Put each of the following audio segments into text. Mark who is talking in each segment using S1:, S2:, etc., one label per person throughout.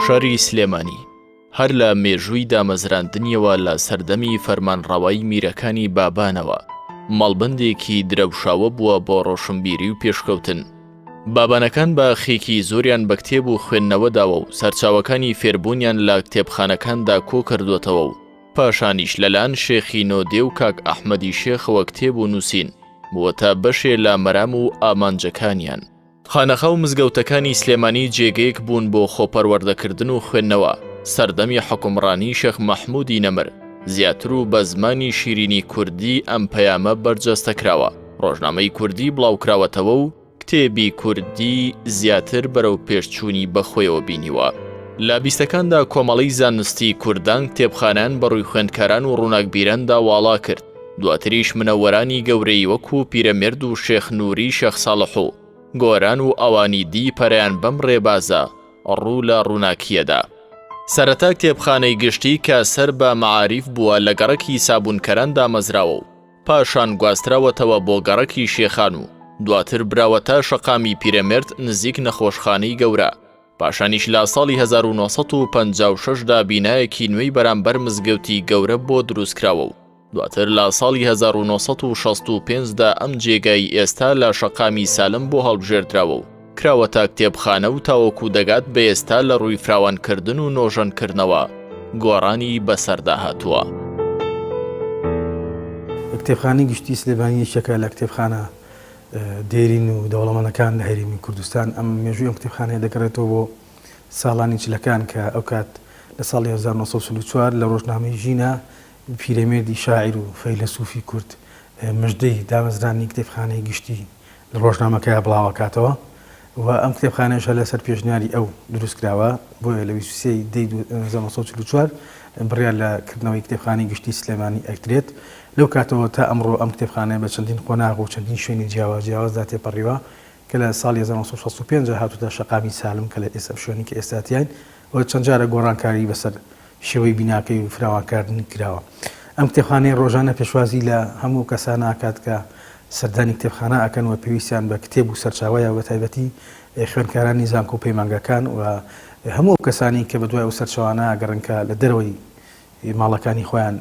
S1: شەری سلێمانی هەر لە مێژووی دامەزراندنیەوە لە سەردەمی فەرمانڕەوایی میرەکانی بابانەوە مەڵبەندێکی درەوشاوە بووە بۆ ڕۆشنبیری و پێشکەوتن. بابانەکان بە خێکی زۆریان بە کتێب و خوێندنەوەداوە و سەرچاوەکانی فێربوونیان لە کتێبخانەکاندا کۆ کردوێتەوە و پاشانیش لەلایەن شێخی نۆدێ و کاک ئەحمەدی شێخەوە کتێب و نووسین بووەتە بەشێ لە مەرام و ئامانجەکانیان. خانەخە و مزگەوتەکانی سلێمانی جێگەیەک بوون بۆ خۆپەروەردەکردن و خوێندنەوە. سەردەمی حکومڕانی شێخ مەحموودی نەمر زیاتر و بە زمانی شیرینی کوردی ئەم پەیامە بەرجەستەکراوە. ڕۆژنامەی کوردی بڵاوکراوەتەوە و کتێبی کوردی زیاتر بەرەو پێشچوونی بەخۆیەوە بینیوە. لە بیستەکاندا کۆمەڵی زانستی کوردان کتێبخانیان بەڕووی خوێندکاران و ڕووناکبیراندا واڵا کرد. دواتریش منەوەرانی گەورەی وەکو پیرەمێرد و شێخ نووری شێخ ساڵح و گۆران و ئەوانی دی پەرەیان بەم ڕێبازە ڕوو لە ڕووناکیەدا. سەرەتا کتێبخانەی گشتی کە سەر بە مەعاریف بووە لە گەڕەکی سابوونکەران دامەزراوە و پاشان گواستراوەتەوە بۆ گەڕەکی شێخان و دواتر براوەتە شەقامی پیرەمێرد نزیک نەخۆشخانەی گەورە. پاشانیش لە ساڵی 1956دا بینایەکی نوێی بەرامبەر مزگەوتی گەورە بۆ دروستکراوە و دواتر لە ساڵی 1965دا ئەم جێگای ئێستا لە شەقامی سالم بۆ هەڵبژێردراوە و کراوەتە کتێبخانە و تاوەکو دەگات بە ئێستا لە ڕووی فراوانکردن و نۆژەنکردنەوە گۆڕانی بەسەردا هاتووە.
S2: کتێبخانەی گشتی سلێمانی یەکێکە لە کتێبخانە دێرین و دەوڵەمەندەکان لە هەرێمی کوردستان. ئەم مێژووی ئەم کتێبخانەیە دەگەڕێتەوە بۆ ساڵانی چلەکان کە ئەو کات لە ساڵی 1940 لە ڕۆژنامەی ژینە پیرەمێردی شاعیر و فەیلسوفی کورد مژدەی دامەزرانی کتێبخانەی گشتی لە ڕۆژنامەکەیە بڵاوەکاتەوە و ئەم کتێبخانەیەشە لەسەر پێشنیاری ئەو دروستکراوە بۆیە لە 1940 بڕیار لە کردنەوەی کتێبخانەی گشتی سلێمانی ئەکترێت. لەو کاتەوە تا ئەمڕۆ ئەم کتێبخانەیە بە چەندین قۆناغ و چەندین شوێنی جیاوازدا تێپەڕیوە کە لە ساڵی 1965 هاتووتە شەقامی سالم کە لە ئێستا شوێنی کە ئێستاتیان و چەند جارە گۆڕانکاری بەسەر شێوەی بیناکەی و فراوانکردنی کراوە. ئەم کتێبخانەی ڕۆژانە پێشوازی لە هەموو کەسانە ئاکات کە سەردانی کتێبخانە ئەکەن و پێویستیان بە کتێب و سەرچاوەیە بە تایبەتی خوێندکارانی زانکۆ و پەیمانگەکان و هەموو کەسانی کە بەدوای ئەو سەرچاوانە ئەگەڕنکە لە دەرەوەی ماڵەکانی خۆیان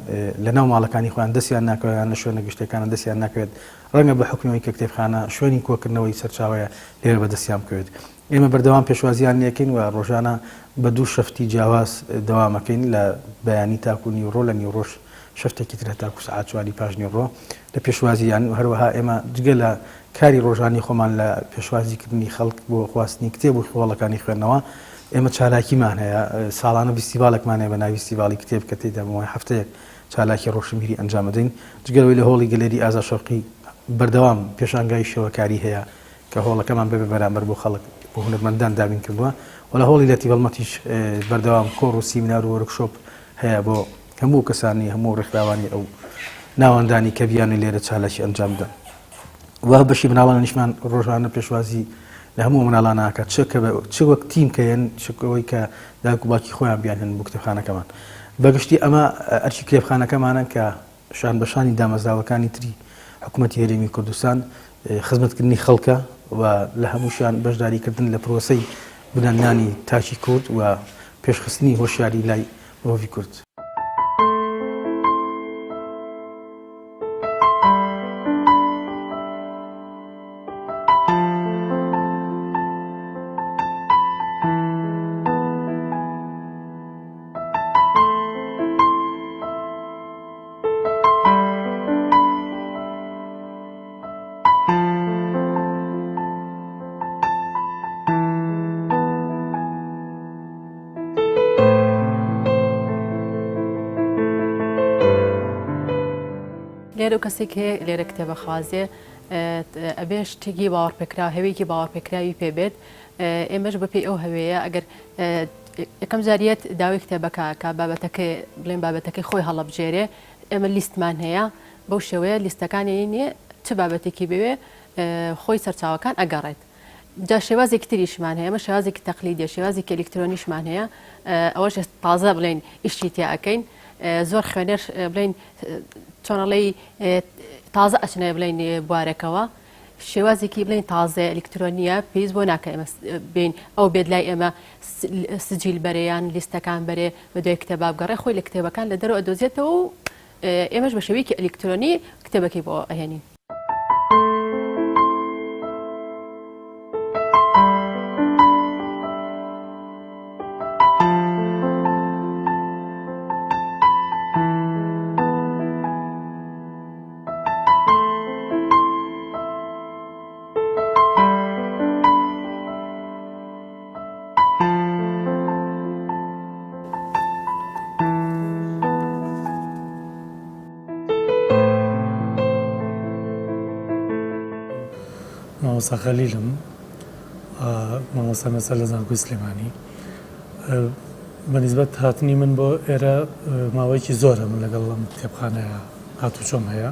S2: لەناو ماڵەکانی خۆیان دەستیان ناکەوێت لە شوێنە گشتەکانە دەستیان ناکەوێت ڕەنگە بە حکومەوەی کە کتێبخانە شوێنی کۆکردنەوەی سەرچاوەیە لێرە بەدەستیان بکەوێت. ئێمە بەردەوام پێشوازیان لێکەین و ڕۆژانە بە دوو شەفتی جیاواز دەوامەکەین لە بەیانی تاکو نیوڕۆ لە نیوڕۆژ شەفتێکی ترە تاکو سەعات 4 پاش نیوڕۆ لە پێشوازیان و هەروەها ئێمە جگە لە کاری ڕۆژانی خۆمان لە پێشوازیکردنی خەڵک بۆ خواستنی کتێب و خۆڵەکانی خوێندنەوە ئێمە چالاکیمان هەیە. ساڵانە فیستیڤالێکمان هەیە بە ناوی فیستیڤاڵی کتێب کە تێدا ماوەی هەفتەیەک چالاکی ڕۆشنبیری ئەنجام دەدەین. جگەلەوەی لە هۆڵی گەلێری ئازا شەوقی بەردەوام پێشانگای شێوەکاری هەیە کە هۆڵەکەمان بەبێ بەرامبەر بۆ خەڵک بۆ هونەرمەندان دابین کردووە و لە هۆڵی لەتی هەڵمەتیش بەردەوام کۆڕ و سیمینار و وەرکشۆپ هەیە بۆ هەموو کەسانی هەموو ڕێکخراوانی ئەو ناوەندانی کە بیانی لێرە چالاکی ئەنجام بدەن. و بەشی مناڵانیشمان ڕۆژانە پێشوازی لە هەموو مناڵانە ئاکات چ وەک تیم کەیەن چەوەی کە داک و باکی خۆیان بیان هێن بۆ کتێبخانەکەمان. بەگشتی ئەمە ئەرکی کتێبخانەکەمانە کە شان بەشانی دامەزراوەکانی تری حکوومەتی هەرێمی کوردستان خزمەتکردنی خەڵکە و لە هەمووشیان بەشداریکردن لە پرۆسەی بنانانی تاکی کورد و پێشخستنی هۆشیاری لای مرۆڤی کورد.
S3: لێرە کەسێک هەیە لێرە کتێبە خوازێ ئەبێ شتێکی باوەڕپێکرا هەوێکی باوەڕپێکراوی پێبێت. ئێمەش بەپێی ئەو هەوەیە ئەگەر یەکەم جاریەت داوای کتێبەکە کە بابەتەکەی بڵێن بابەتەکەی خۆی هەڵەبژێرێ ئێمە لیستمان هەیە بەو شێوەیە لیستەکانی نییە چ بابەتێکی بوێ خۆی سەرچاوەکان ئەگەڕێت. جا شێوازێکی تریشمان هەیە ئەمە شێوازێکی تەقلیدیە شێوازێکی ئەلکترۆنیشمان هەیە ئەوەش تازە بڵێن ئیشتی تیا ئەەکەین زۆر خوێنەر بڵێن چۆنەڵی تازە ئەچنە بڵێن بوارێکەوە شێوازێکی بڵێن تازە ئەلکترۆنیە پێویست بۆ ناکە ئێمە بین ئەو بێت لای ئێمە سجیل بەرەیان لیستەکان بەرێ بە دوای کتێبا بگەڕێ خۆی لە کتێبەکان لە دەرەوە ئەدۆزێتەوە و ئێمەش بە شێوەیەکی ئەلکترۆنی کتێبەکەی بۆ ئەهێنین.
S4: مامۆستا خەلیلم مامۆستا مەسەر لە زانکۆی سلێمانی بەنسبەت هاتنی من بۆ ئێرە ماوەیەکی زۆرە من لەگەڵ ئەم کتێبخانەیە هاتوچۆم هەیە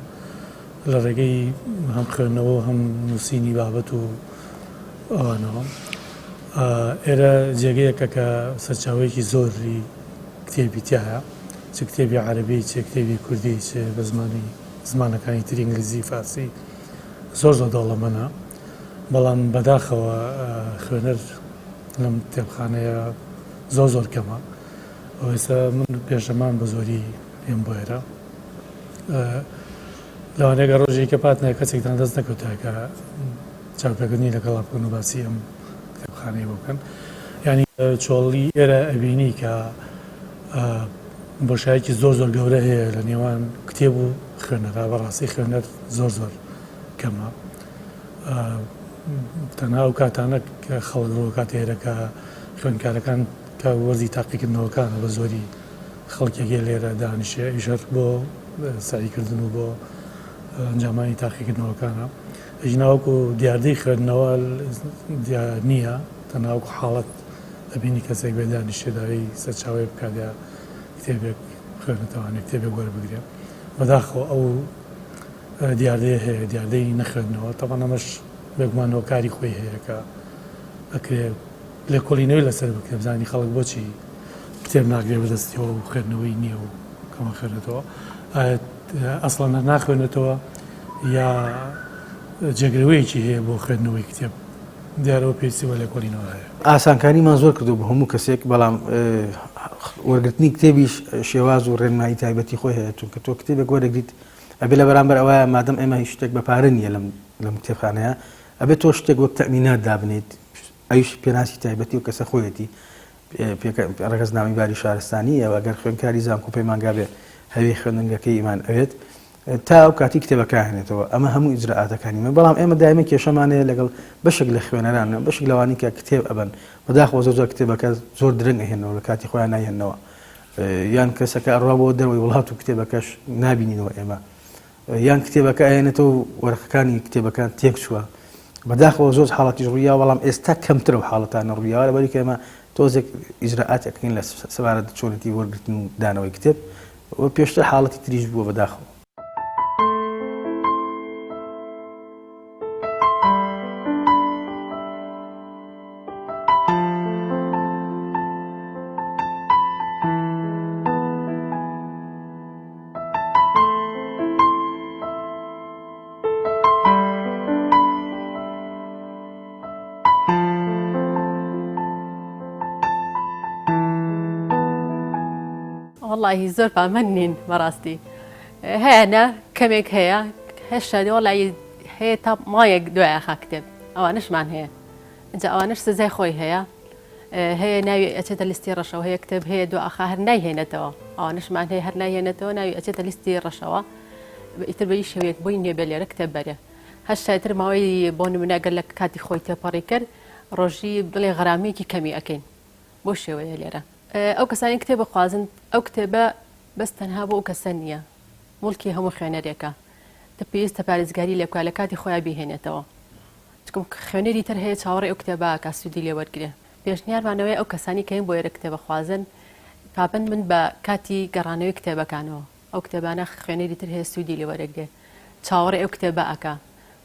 S4: لە ڕێگەی هەم خوێندنەوە هەم نووسینی بابەت و ئەوانەوە ئێرە جێگەیەکە کە سەرچاوەیەکی زۆری کتێبی تایە چ کتێبی عەرەبی چ کتێبی کوردی چ بە زمانەکانی تر ئینگلیزی فارسی زۆر دەوڵەمەندە بەڵام بەداخەوە خوێنەر لەم کتێبخانەیە زۆر کەمە ئێستا من پێشەمان بە زۆری پێم بۆ ئێرە لەوانەیە ڕۆژێکە پاتنە کەسێکتان دەست نەکەوتە کە چاوپێکردنی لەگەڵا بکەن و باسی ئەم کتێبخانەی بکەن ینی چۆڵی ئێرە ئەبینی کە بۆشایەکی زۆر گەورە هەیە لە نێوان کتێب و خوێنەرا بەڕاستی خوێنەر زۆر کەمە تەنها ئەو کاتانە کە خەڵکەوە کاتی هێرەکە خوێندکارەکان کە وەرزی تاقیکردنەوەکانە بە زۆری خەڵکێکی لێرە دانیشێ ئیشەر بۆ ساریکردن و بۆ ئەنجامانی تاقیکردنەوەکانە ژناوەکو دیاردەی خوێندنەوە نییە تەناوەکو حاڵەت ئەبینی کەسێک بێ دانیشێ داوای سەرچاوی بکاتیا کتێبێک خوێنێتەوانێت کتێبێک وەرە بگرێ بەداخەوە ئەو دیاردەیە هەیە دیاردەی نەخوێندنەوە تەمان ئەمەش بێگومانەوە کاری خۆی هەیە کە ئەکرێ لێ کۆڵینەوەی لەسەر بکرێ بزانی خەڵک بۆچی کتێب ناگرێ بەدەستیەوە و خوێندنەوەی نییە و کەمە خوێنێتەوە ئەسڵەن ناخوێنێتەوە یا جێگرەوەیەکی هەیە بۆ خوێندنەوەی کتێب دیارەوە پێویستیەوە لێ کۆڵینەوە هەیە.
S2: ئاسانکاریمان زۆر کردو بە هەموو کەسێک بەڵام وەرگرتنی کتێبیش شێواز و ڕێنمایی تایبەتی خۆی هەیە چونکە تۆ کتێبێک وەرەگریت ئەبێ لە بەرامبەر ئەوەیە مادەم ئێمە هیچ شتێک بەپارە نییە لەم کتێبخانەیە ئەبێت تۆ شتێک وەک تەمینات دابنیت ئەویش پێناسی تایبەتی و کەسە خۆیەتی ڕێگەزنامی باری شارستانی ئەوە ئەگەر خوێندکاری زانکۆ پەیمانگا بێ هەوی خوێندنگەکەی ئیمان ئەوێت تا ئەو کاتی کتێبەکە هێنێتەوە ئەمە هەموو ئیجراعاتەکانی من بەڵام ئێمە دایمە کێشەمانەیە لەگەڵ بەشێک لە خوێنەران بەشێک لەوانی کە کتێب ئەبن بەداخەوە زۆر کتێبەکە زۆر درەنگ ئەهێنەوە لە کاتی خۆیان ناهێنەوە یان کەسەکە ئەڕوا بۆ دەرەوەی وڵات و کتێبەکەش نابینینەوە ئێمە یان کتێبەکە ئاێنێتەوە وەرەقەکانی کتێبەکان تێک چووە بەداخەوە زۆر حاڵەتی ڕوویا بەڵام ئێستا کەمترە و حاڵەتانە ڕوویاوە لەبەری کە ئێمە تۆزێک ئیجراعاتێکین لە سەبارەت چۆنەتی وەرگرتن و دانەوەی کتێب و پێشتر حاڵەتی تریش بووە بەداخەوە.
S3: والله زۆر پامەند نین بەڕاستی هەیەە کەمێک هەیە هێشتا وڵی هەیە تا مایەک دوایە خا کتێب ئەوانشمان هەیە اینجا ئەوانش سزای خۆی هەیە هەیە ناوی ئەچێتە لیستی ڕەشەوە هەیە کتێب هەیە دو ئاخا هەر نایهێنێتەوە ئەوانشمان هەیە هەر نایهێنێتەوە ناوی ئەچێتە لیستی ڕەشەوە ئیتر بەی شەوێک بۆی نێبە لێرە کتێب بەرێ هەشتاتر ماوەی بۆ نمونەگەر لە کاتی خۆی تێپەڕی کرد ڕۆژی بڵێ غەرامەیەکی کەمی ئەەکەین بۆ شێوەیە لێرە ئەو کەسانی کتێبە خوازن ئەو کتێبە بەس تەنها بۆ ئەو کەسە نییە مڵکی هەموو خوێنەرێکە پێویستە پارێزگاری لێ بکە لە کاتی خۆیان بهێنێتەوە چکم خوێنەری تر هەیە چاوەڕێ ئەو کتێبە کا سوودی لێ وەرگێ پێشنیارمانەوەی ئەو کەسانی کەین بۆ ئێرە کتێبە خوازن پابند من بە کاتی گەڕانەوەی کتێبەکانەوە ئەو کتێبانە خوێنەری تر هەیە سوودی لێ وەرەگرێ چاوەڕێ ئەو کتێبە ئەکا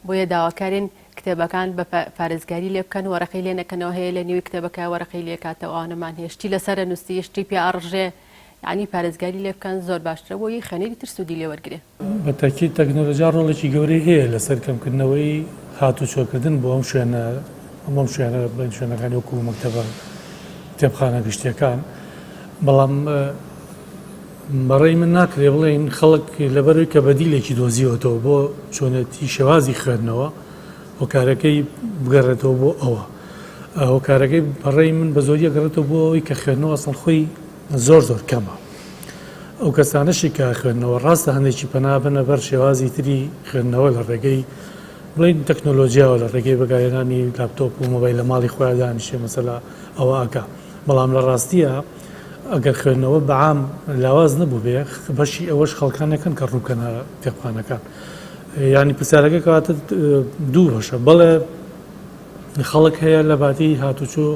S3: بۆیە داواکارین کتێبەکان بە پارێزگاری لێ بکەن وەرەقەی لێ نەکەنەوە هەیە لە نێوی کتێبەکە وەرەقەی لێکاتەوەوانەمان هەیە شتی لەسەرە نووسی شتی پێ ئاڕژێ یعنی پارێزگاری لێ بکەن زۆر باشترە بۆی خوێنەری تر سوودی لێ وەرگێ
S4: بە تاکید تەکنۆلۆژیا ڕۆڵێکی گەورەی هەیە لەسەر کەمکردنەوەی هاتوچۆکردن بۆ ئەم شوێنە بڵێن شوێنەکانی وەکو مەکتەبە کتێبخانە گشتیەکان بەڵام بەڕێی من ناکرێ بڵێن خەڵک لەبەروی کە بەدیلێکی دۆزیەوەتەوە بۆ چۆنەتی شێوازی خوێندنەوە هۆکارەکەی بگەڕێتەوە بۆ ئەوە هۆکارەکەی بەڕێی من بە زۆریە گەڕێتەوە بۆ ئەوەی کە خوێندنەوە ئەسڵ خۆی زۆر کەمە ئەو کەسانەشی کە خوێندنەوە ڕاستە هەندێکی پەنابنە بەر شێوازی تری خوێندنەوە لە ڕێگەی بڵین تەکنۆلۆژیاوە لە ڕێگەی بەکارهێنانی لاپتۆپ و مۆبایل لە ماڵی خۆیان دانیشێ مەسەلا ئەوە ئاکا بەڵام لە ڕاستیە ئەگەر خوێندنەوە بەعام لاواز نەبوو بێ بەشی ئەوەش خەڵکانەکەن کە ڕووکەنە کتێبخانەکان ینی پرسیارەکە کەواتە دوو بەشە بەڵێ خەڵک هەیە لە باتی هاتوچۆ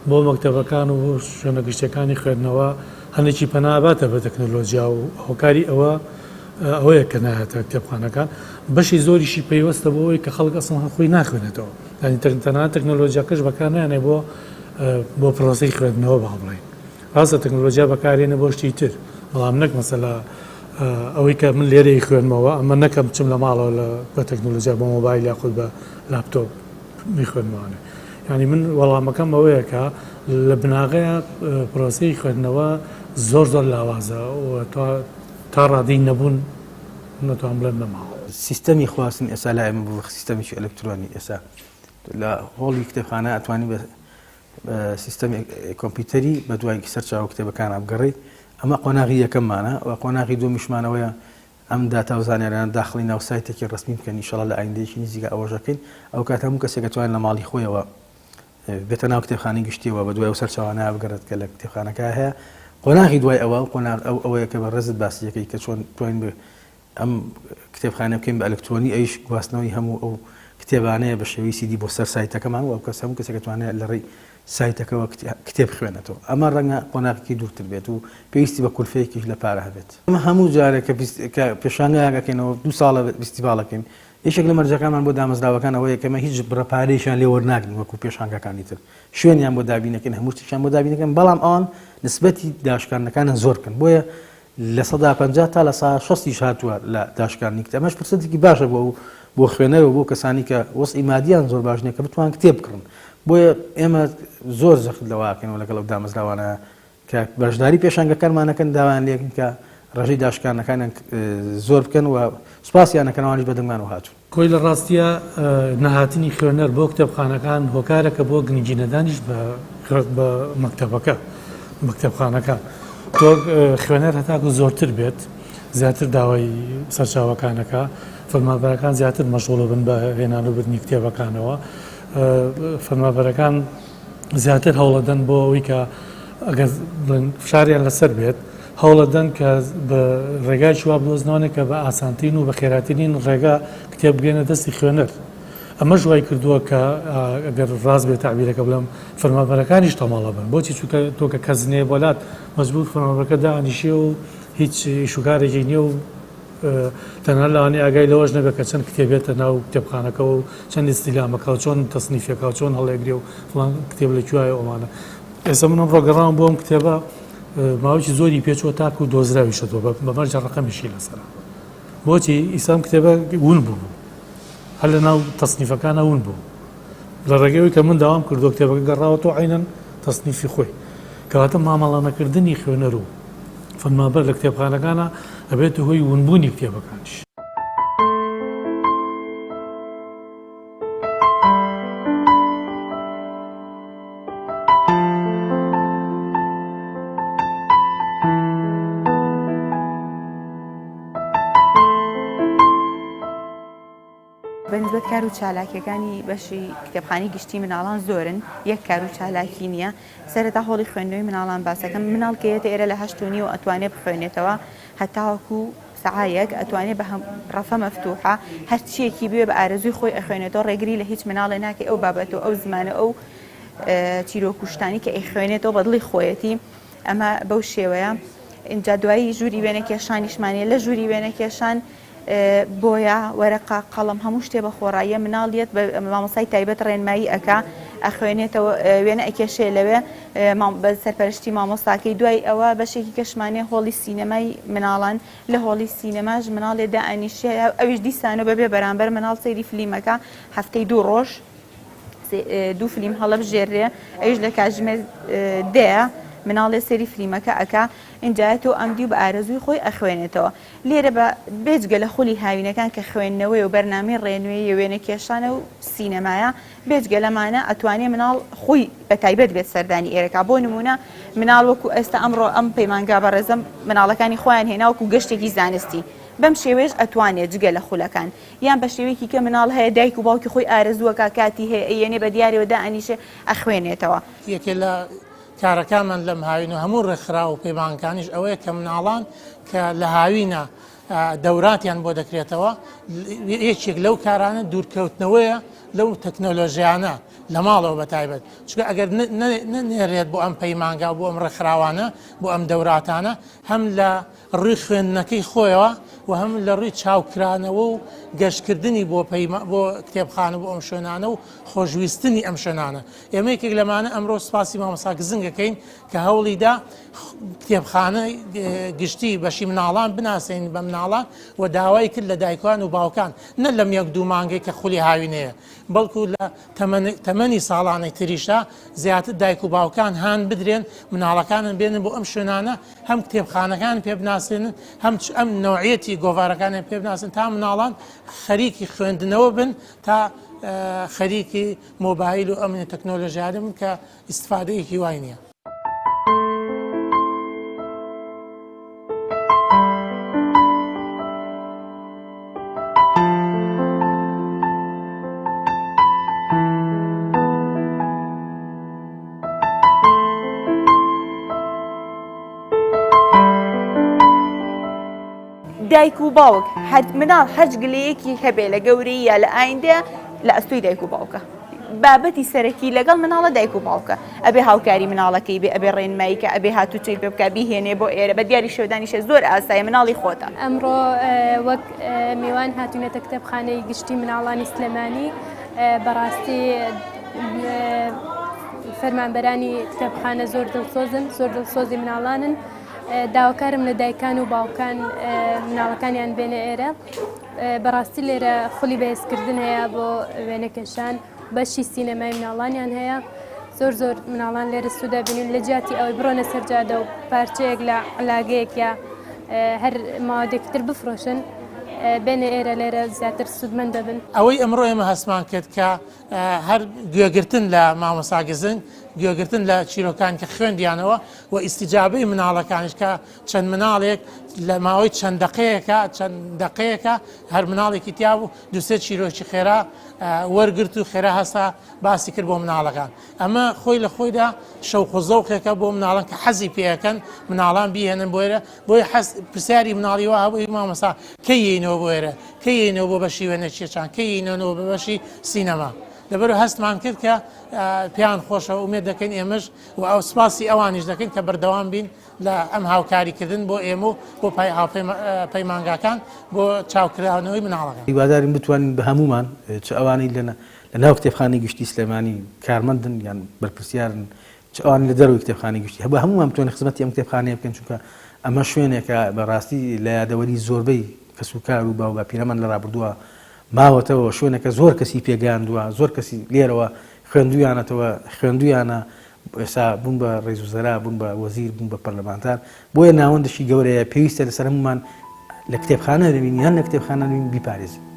S4: بۆ مەکتەبەکان و شوێنە گشتەکانی خوێندنەوە هەندێکی پەناباتە بە تەکنۆلۆژیا و هۆکاری ئەوەیە کە نایەتە کتێبخانەکان بەشی زۆریشی پەیوەستە بۆ ئەوەی کە خەڵک ئەسڵ خۆی ناخوێنێتەوە ینی تەنانەت تەکنۆلۆژیاکەش بەکارنایانێ بۆ پرۆسەی خوێندنەوە با بڵێن ڕاستە تەکنۆلۆژیا بەکارێنە بۆ شتی تر بەڵام نەک مەسەلا ئەوەی کە من لێرەی خوێنمەوە ئەمە نەکەم بچم لە ماڵەوە بە تەکنۆلۆژیا بۆ مۆبایل یاخود بە لاپتۆپ میخوێنمەوانێ ینی من وەڵامەکەم ئەوەیە کە لە بناغەیە پرۆسەی خوێندنەوە زۆر لاوازە تا ڕادەی نەبوون نەتوان بڵێن نەماوە
S2: سیستەمی خواستن ئێستا لای من بوو سیستەمێکی ئەلکترۆنی ئێستا لە هۆڵی کتێبخانە ئەتوانی بە سیستەمی کۆمپیوتەری بە دوای سەرچاو کتێبەکان ئەبگەڕێت ئەمە قۆناغی یەکەممانە و قۆناغی دومیشمانەوەیە ئەم داتا و زانیاریان داخلی ناو سایتێکی ڕسمی بکەن ئینشەڵا لە ئایندەیەکی نزیکە ئەوەژەکەین ئەو کات هەموو کەسێک دەتوانێت لە ماڵی خۆیەوە بێتە ناو کتێبخانەی گشتیەوە بە دوای و سەرچاوانە بگەڕێت کە لە کتێبخانەکە هەیە قۆناغی دوای ئەوە قۆناغ ئەوەیە کە بە ڕێزت باسیەکەی کە چۆن توانین ئەم کتێبخانە بکەین بە ئەلکترۆنی ئەیش گواستنەوەی هەموو ئەو کتێبانەیە بە شێوەی سیدی بۆ سەر سایتەکەمان و کەس هەموو کەسێک دەتوانێت لە ڕێی سایتەکەەوە کتێب خوێنێتەوە ئەمە ڕەنگە قۆناغێکی دوورتر بێت و پێویستی بە کولفەیەکیش لە پارە هەبێت ئەمە هەموو جارێک کە پێشانگەکەینەوە 2 ساڵە فیستیڤالەکەین یەکێک لە مەرجەکانمان بۆ دامەزراوەکان ئەوەیە کەمە هیچ بڕەپارەیشان لێ وەرناگرین وەکو پێشانگەکانی تر شوێنیان بۆ دابینەکەن هەموو شتیشان بۆ دابینەکەن بەڵام ئەوان نسبەتی داشکاردنەکانن زۆرکەن بۆیە لە 150 تا لە 60 هاتووە لە داشکاردنی کتێب ئەمەش فرسەتێکی باشە بۆ خوێنەرەوە بۆ کەسانی کە وەسعی مادیان زۆر باش نییە کە بتوان کتێب بکڕن بۆیە ئێمە زۆر زەخت لەواکەنەوە لەگەڵ ئەو دامەزراوانە کە بەشداری پێشانگەکانمانەکەن داوایان لێکن کە ڕێژەی داشکاردنەکانیان زۆر بکەن و سوپاسیانەکەنەوەیش بەدەنگمان و هاتوون
S4: کۆی لە ڕاستیە نەهاتنی خوێنەر بۆ کتێبخانەکان هۆکارەکە بۆ گنجینەدانیش بە مەکتەبەکە مەکتەبخانەکان تۆ خوێنەر هەتاکو زۆرتر بێت زیاتر داوای سەرچاوەکانەکە فەرمانبەرەکان زیاتر مەشغوڵ بن بە هێنان و بردنی کتێبەکانەوە فەرمانبەرەکان زیاتر هەوڵەدەن بۆ ئەوەی کە ئەگەر فشاریان لەسەر بێت هەوڵەدەن کە بە ڕێگای شوا بدۆزنەوەنێک کە بە ئاسانترین و بە خێراترین ڕێگا کتێب بگەێنە دەستی خوێنەر ئەمە ژوای کردووە کە ئەگەر ڕاست بێت تعبیرەکە بڵێم فەرمانبەرەکانیش تەماڵە بن بۆچی چونکە تۆ کە کەزنێ بۆلات مەجبور فەرمانبەرەکە دانیشێ و هیچ شوکارێکی نییە و تەنها لەوانەیە ئاگای لەوەش نەبێت کە چەند کتێبێتە ناو کتێبخانەکەەوە و چەند ئیستیلامەکە چۆن تەسنیفەکە چۆن هەڵێگرێ و فڵان کتێب لەکوایە ئەوانە ئێستا منم ڕۆگەڕام بۆم کتێبە ماوەیەکی زۆری پێچوە تاکو و دۆزراویشەوە بەمەرجە ڕقەمیشی لەسەر بۆچی ئیسام کتێبە ون بوو هەر لە ناو تەسنیفەکانە ون بوو لە ڕێگەوەی کە من داوام کردو کتێبەکە گەڕاوەتەوە عینەن تەسنیفی خۆی کەواتە مامەڵانەکردنی خوێنەر و فەرمانبەر لە کتێبخانەکانە ئەبێتە هۆی ونبوونی کتێبەکانیش
S5: بەنسبەت کار و چالاکیەکانی بەشی کتێبخانەی گشتی مناڵان زۆرن یەک کار و چالاکی نییە سەرەتا هۆڵی خوێندنەوەی مناڵان باسەکەم مناڵکەیەتە ئێرە لە 8:30 و ئەتوانێت بخوێنێتەوە هەتاوەکو سەعایەک ئەتوانێت بە ڕەفە مەفتوحە هەر چیەکی بێ بە ئارەزوی خۆی ئەخوێنێتەوە ڕێگری لە هیچ مناڵێ ناکەی ئەو بابەتەوە ئەو زمانە ئەو چیرۆکوشتانی کە ئەیخوێنێتەوە بە دڵی خۆیەتی ئەمە بەو شێوەیە اینجا دوایی ژووری وێنە کێشانیشمانێ لە ژووری وێنە کێشان بۆیە وەرەقا قەڵم هەموو شتێ بە خۆڕاییە مناڵیت بە مامۆسای تایبەت ڕێنمایی ئەکا ئەخوێنێتەوە وێنە ئەکێشێ لەوێ بە سەرپەرشتی مامۆستاکەی دوای ئەوە بەشێکی کەشمانێ هۆڵی سینەمای مناڵان لە هۆڵی سینەماش مناڵێدا ئەنیشێ ئەویش دیسانە بەبێ بەرامبەر مناڵ سەیری فلیمەکە هەفتەی 2 ڕۆژ 2 فلیم هەڵەبژێرێ ئەویش لە کاتژمێر دەیە مناڵێ سەری فلیمەکە ئەکا ئینجایەتەوە ئەمدی و بە ئارەزوی خۆی ئەخوێنێتەوە لێرە بە بێجگە لە خولی هاوینەکان کە خوێندنەوەی و بەرنامەی ڕێنوێی وێنە کێشانە و سینەمایە بێجگە لەمانە ئەتوانێت مناڵ خۆی بە تایبەت بێت سەردانی ئێرەکە بۆ نمونە مناڵ وەکو ئێستا ئەمڕۆ ئەم پەیمانگا بەڕێزم مناڵەکانی خۆیان هێنا وەکو گەشتێکی زانستی بەم شێوێژ ئەتوانێت جگە لە خولەکان یان بە شێوەیەکی کە مناڵ هەیە دایک و باوکی خۆی ئارەزووەکە کاتی هەیە ئەیێنێ بە دیارەوەدا ئەنیشێ ئەخوێنێتەوە
S6: یەکێ لە کارەکانمان لەم هاوین و هەموو ڕێکخرا و پەیمانکانیش ئەوەیە کە مناڵان کە لە هاوینە دەوراتیان بۆ دەکرێتەوە یەکێک لەو کارانە دوورکەوتنەوەیە لەو تەکنۆلۆژیانە لە ماڵەوە بەتایبەت چونکە ئەگەر نێرێت بۆ ئەم پەیمانگا بۆ ئەم ڕێکخراوانە بۆ ئەم دەوراتانە هەم لە ڕووی خوێندنەکەی خۆیەوە و هەم لە ڕووی چاوکرانەوە و گەشتکردنی بۆ کتێبخانە بۆ ئەم شوێنانە و خۆشویستنی ئەم شوێنانە ئێمە یەکێک لەمانە ئەمڕۆ سپاسی مامۆستا گزنگەکەین کە هەوڵیدا کتێبخانە گشتی بەشی مناڵان بناسێن بە مناڵان و داوای کرد لە دایکان و باوکان نە لەم 1-2 مانگەی کە خولی هاوینەیە بەڵکو لە تەمەنی ساڵانەی تریشدا زیاتر دایک و باوکان هان بدرێن مناڵەکانن بێنن بۆ ئەم شوێنانە هەم کتێبخانەکان پێ بناسێنن هەم ئەم نەوعیەتی گۆڤارەکانیان پێ بناسن تا مناڵان خەریکی خوێندنەوە بن تا خەریکی مۆبایل و ئەمنی تەکنۆلۆژیانە بن کە ئیستفادەیەکی وای نییە.
S5: دایک و باوک مناڵ هەرچ گلەیەکی هەبێ لە گەورەی یا لە ئایندە لە ئەستۆی دایک و باوکە بابەتی سەرەکی لەگەڵ مناڵە دایک و باوکە ئەبێ هاوکاری مناڵەکەی بێ ئەبێ ڕێنماییکە ئەبێ هاتوچەی پێ بکە بیهێنێ بۆ ئێرە بە دیاری شێودانیشە زۆر ئاسایە مناڵی خۆتە
S7: ئەمڕۆ وەک میوان هاتوونەتە کتێبخانەی گشتی مناڵانی سلێمانی بەڕاستی فەرمانبەرانی کتێبخانە زۆر دڵسۆزن زۆر دڵسۆزی مناڵانن داواکارم لە دایکان و باوکان مناڵەکانیان بێنە ئێرە بەڕاستی لێرە خولی بەهێزکردن هەیە بۆ وێنەکەشان بەشی سینەمای مناڵانیان هەیە زۆر مناڵان لێرە سوودە بینین لە جیاتی ئەوەی بڕۆنە سەرجادە و پارچەیەک لە علاگەیەک یا هەر ماوەدێکتر بفرۆشن بێنە ئێرە لێرە زیاتر سوودمەند دەبن.
S6: ئەوەی ئەمڕۆ ئێمە هەستمان کرد کە هەر گوێگرتن لە مامۆستا گزنگ گوێگرتن لە چیرۆکان کە خوێندیانەوە و ئیسیجابەی مناڵەکانش کە چەند مناڵێک لە ماوەی چەند دقەیەکە هەر مناڵێکی تیا بوو دوسێ چیرۆکی خێرا وەرگرت و خێرا هەستا باسی کرد بۆ مناڵەکان ئەمە خۆی لە خۆیدا شەوق و زەوقێکە بۆ مناڵان کە حەزی پێەکەن مناڵان بیهێنن بۆێرە بۆی پرسیاری مناڵیوە هەبووی مامۆستا کەیینەوە بۆێرە کەیینەوە بۆ بەشی وێنەچێچان کەیینەوە بە بەشی سینەما لەبەر هەستمان کرد کە پێیان خۆشە ومێ دەکەین ئێمەش و ئەو سپاسی ئەوانیش دەکەین کە بەردەوام بین لە ئەم هاوکاریکردن بۆ ئێمە و بۆ پەیمانگاکان بۆ چاوکراونەوەی مناڵەکان
S2: هیوادارین بتوانین بە هەمومان چ ئەوانەی لە ناو کتێبخانەی گشتی سلێمانی کارمەندن یان بەرپرسیارن چ ئەوان لە دەروی کتێبخانەی گشتی هەبوو هەمومان بتوانین خزمەتی ئەم کتێبخانەیە بکەن چونکە ئەمە شوێنێکە بەڕاستی لە یادەوەری زۆربەی کەسوکار و باو بە پیرەمەند لە ڕابردووە ماوەتەوە شوێنەکە زۆر کەسی پێگاندووە زۆر کەسی لێرەوە خوێندویانە ئێستا بوون بە ڕێز وزەرا بوون بە وەزیر بوون بە پەرلەمانتار بۆیە ناوەندشی گەورەیە پێویستە لەسەر هەمومان لە کتێبخانە دەبین یان لە کتێبخانە دەبین بیپارێزین.